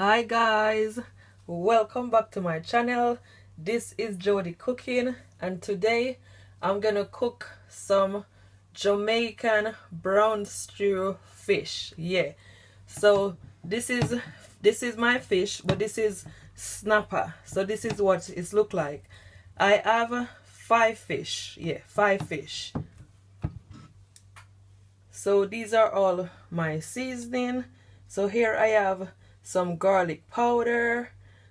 Hi guys, welcome back to my channel. This is Jody Cooking, and today I'm gonna cook some Jamaican brown stew fish. So this is my fish, but this is snapper. So this is what it look like. I have 5 fish. 5 fish. So these are all my seasoning. So here I have some garlic powder,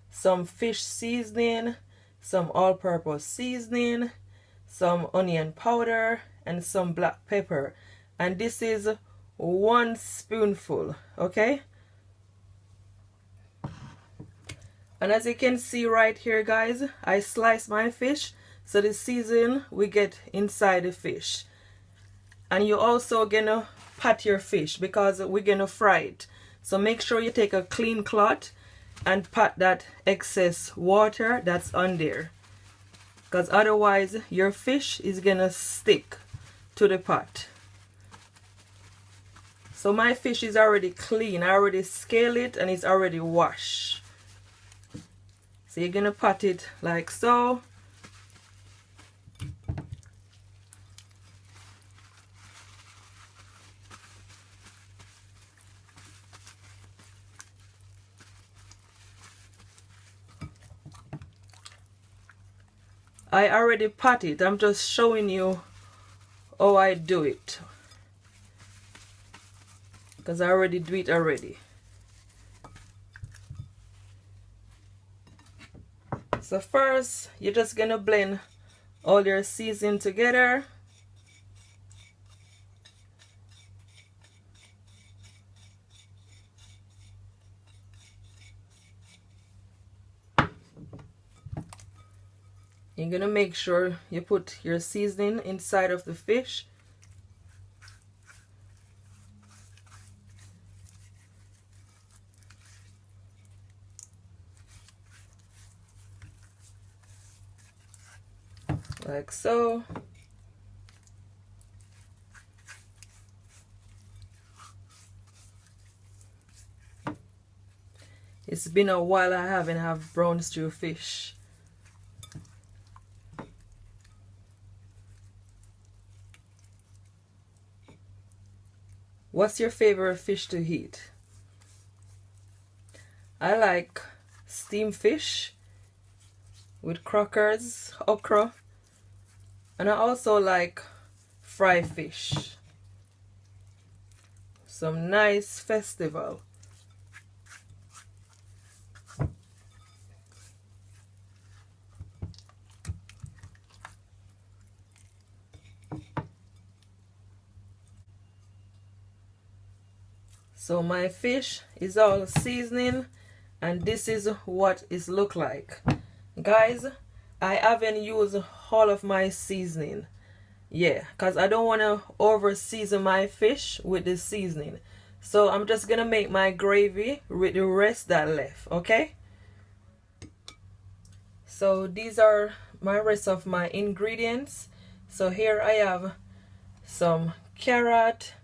some fish seasoning, some all-purpose seasoning, some onion powder, and some black pepper. And this is 1 spoonful, okay? And as you can see right here, guys, I slice my fish so the seasoning we get inside the fish. And you also gonna pat your fish because we're gonna fry it. So make sure you take a clean cloth and pat that excess water that's on there, because otherwise your fish is gonna stick to the pot. So my fish is already clean. I already scale it and it's already washed. So you're gonna pat it like so. I already pat it. I'm just showing you how I do it, because I already do it already. So first you're just gonna blend all your seasoning together. You're gonna make sure you put your seasoning inside of the fish. Like so. It's been a while I haven't had brown stew fish. What's your favorite fish to eat? I like steamed fish with crackers, okra, and I also like fried fish. Some nice festival. So my fish is all seasoning, and this is what it look like. Guys, I haven't used all of my seasoning. Because I don't want to over season my fish with the seasoning. So I'm just gonna make my gravy with the rest that left, okay? So these are my rest of my ingredients. So here I have some carrot,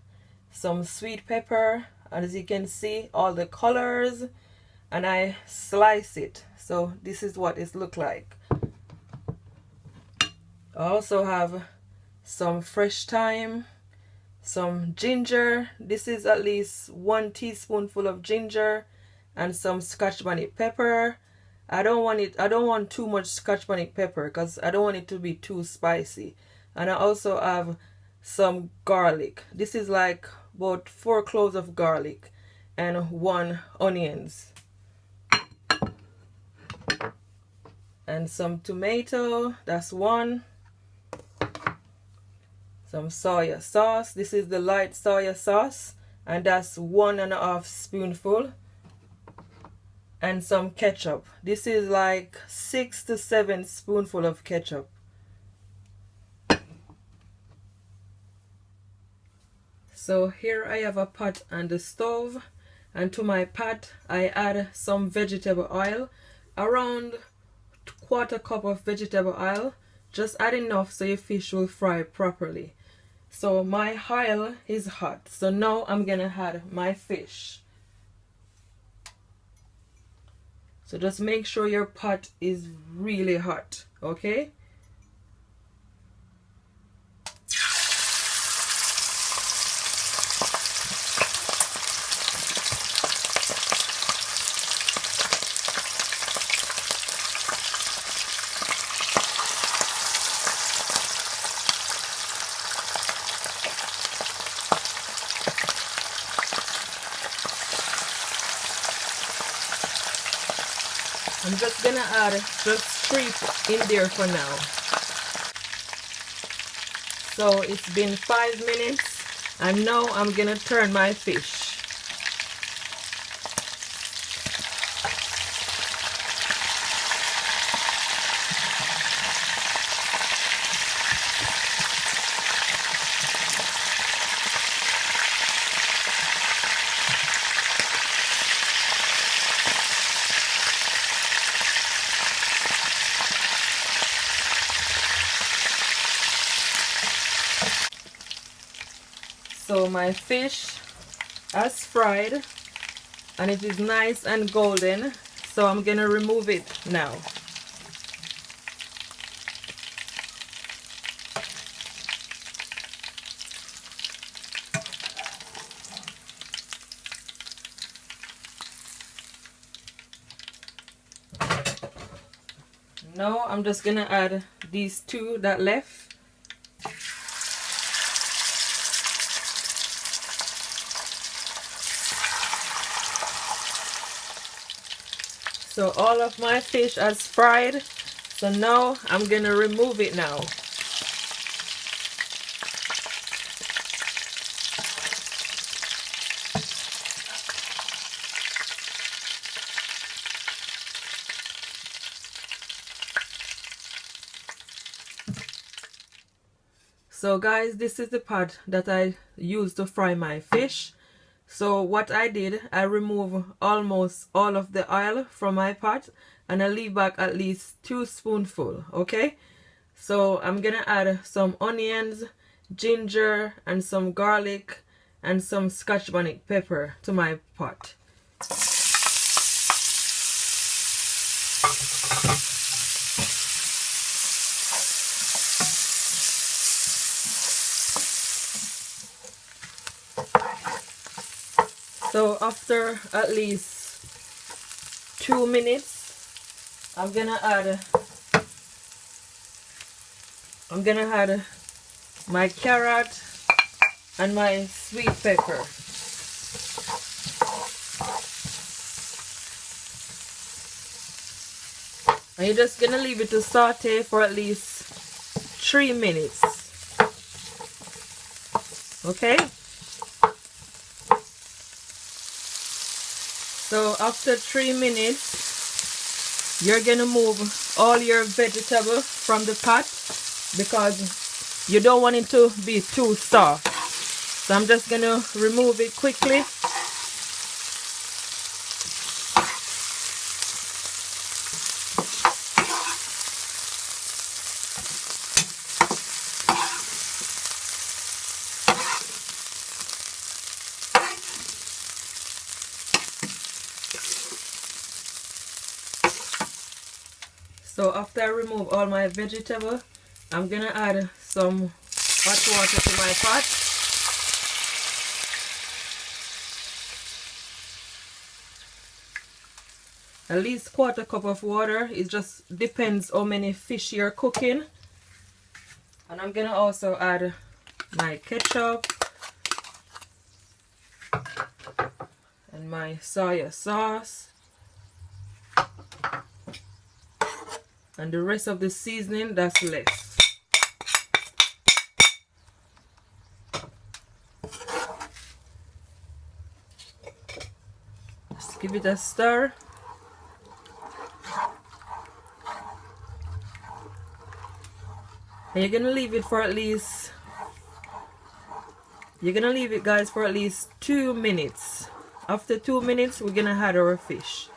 some sweet pepper, and as you can see all the colors, and I slice it. So this is what it look like. I also have some fresh thyme, some ginger. This is at least 1 teaspoonful of ginger, and some scotch bonnet pepper. I don't want too much scotch bonnet pepper because I don't want it to be too spicy. And I also have some garlic. This is like about 4 cloves of garlic and 1 onions. And some tomato, that's 1. Some soya sauce. This is the light soya sauce, and that's 1.5 spoonful. And some ketchup. This is like 6 to 7 spoonful of ketchup. So here I have a pot on the stove, and to my pot I add some vegetable oil, around 1/4 cup of vegetable oil. Just add enough so your fish will fry properly. So my oil is hot, so now I'm gonna add my fish. So just make sure your pot is really hot, okay? I'm just gonna add just 3 in there for now. So it's been 5 minutes and now I'm gonna turn my fish. So my fish has fried and it is nice and golden, so I'm gonna remove it now. Now I'm just gonna add these 2 that left. So all of my fish has fried, so now I'm gonna remove it now. So guys, this is the pot that I used to fry my fish. So what I did, I remove almost all of the oil from my pot and I leave back at least 2 spoonfuls, okay? So I'm gonna add some onions, ginger, and some garlic and some scotch bonnet pepper to my pot. So after at least 2 minutes, I'm gonna add my carrot and my sweet pepper. And you're just gonna leave it to saute for at least 3 minutes. Okay? So after 3 minutes, you're gonna move all your vegetable from the pot because you don't want it to be too soft. So I'm just gonna remove it quickly. So after I remove all my vegetable, I'm gonna add some hot water to my pot. At least 1/4 cup of water. It just depends how many fish you're cooking. And I'm gonna also add my ketchup and my soy sauce. And the rest of the seasoning that's left. Just give it a stir. And you're gonna leave it for at least, guys, for at least 2 minutes. After 2 minutes, we're gonna add our fish.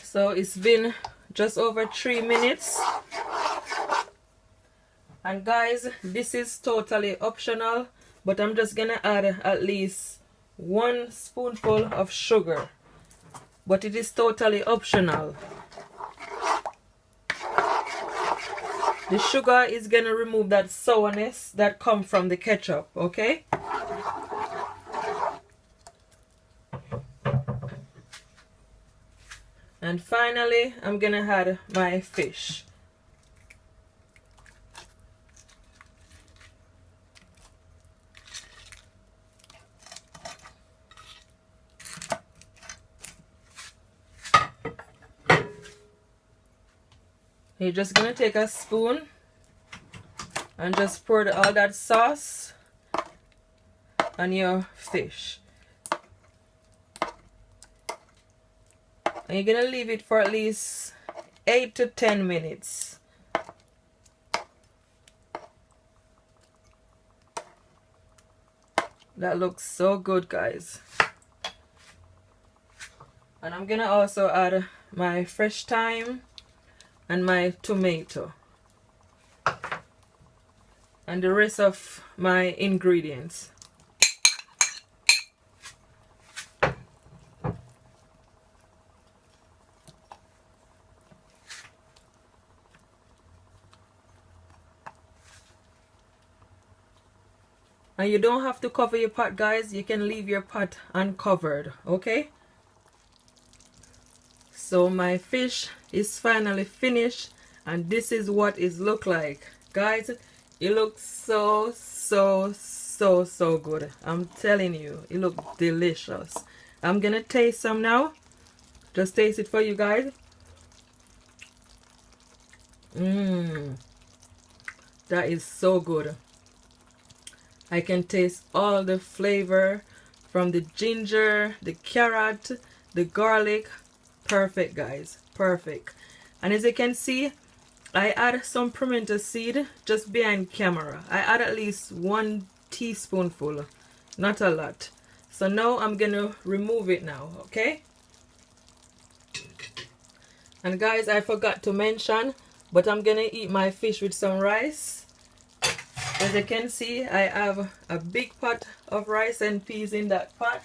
So it's been just over 3 minutes. And guys, this is totally optional, but I'm just gonna add at least 1 spoonful of sugar. but it is totally optional. The sugar is gonna remove that sourness that comes from the ketchup, okay? And finally, I'm gonna add my fish. You're just gonna take a spoon and just pour all that sauce on your fish. And you're gonna leave it for at least 8 to 10 minutes. That looks so good, guys. And I'm gonna also add my fresh thyme and my tomato and the rest of my ingredients. And you don't have to cover your pot, guys. You can leave your pot uncovered, okay? So my fish is finally finished, and this is what it looks like. Guys, it looks so good. I'm telling you, it looks delicious. I'm gonna taste some now. Just taste it for you guys. That is so good. I can taste all the flavor from the ginger, the carrot, the garlic. Perfect, guys, perfect. And as you can see, I add some pimento seed just behind camera. I add at least 1 teaspoonful, not a lot. So now I'm gonna remove it now, okay? And guys, I forgot to mention, but I'm gonna eat my fish with some rice. As you can see, I have a big pot of rice and peas in that pot.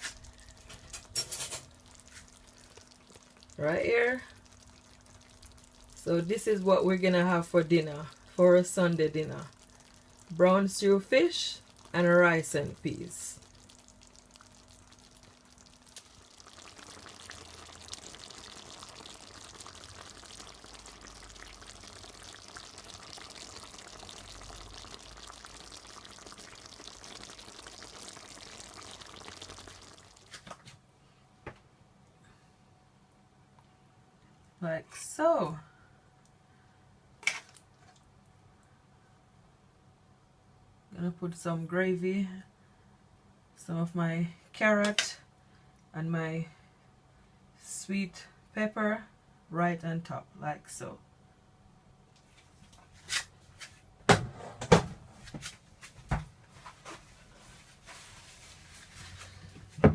Right here. So this is what we're gonna have for dinner, for a Sunday dinner. Brown stew fish and rice and peas. Like so. Gonna put some gravy, some of my carrot and my sweet pepper right on top, like so.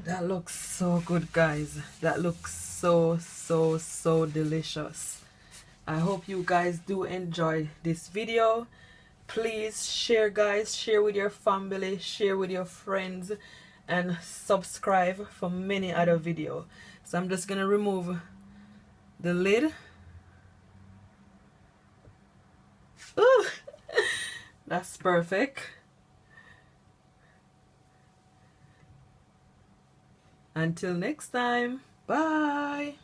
That looks so good, guys. That looks so delicious. I hope you guys do enjoy this video. Please share, guys, share with your family, share with your friends, and subscribe for many other videos. So I'm just gonna remove the lid. Ooh, that's perfect. Until next time, bye.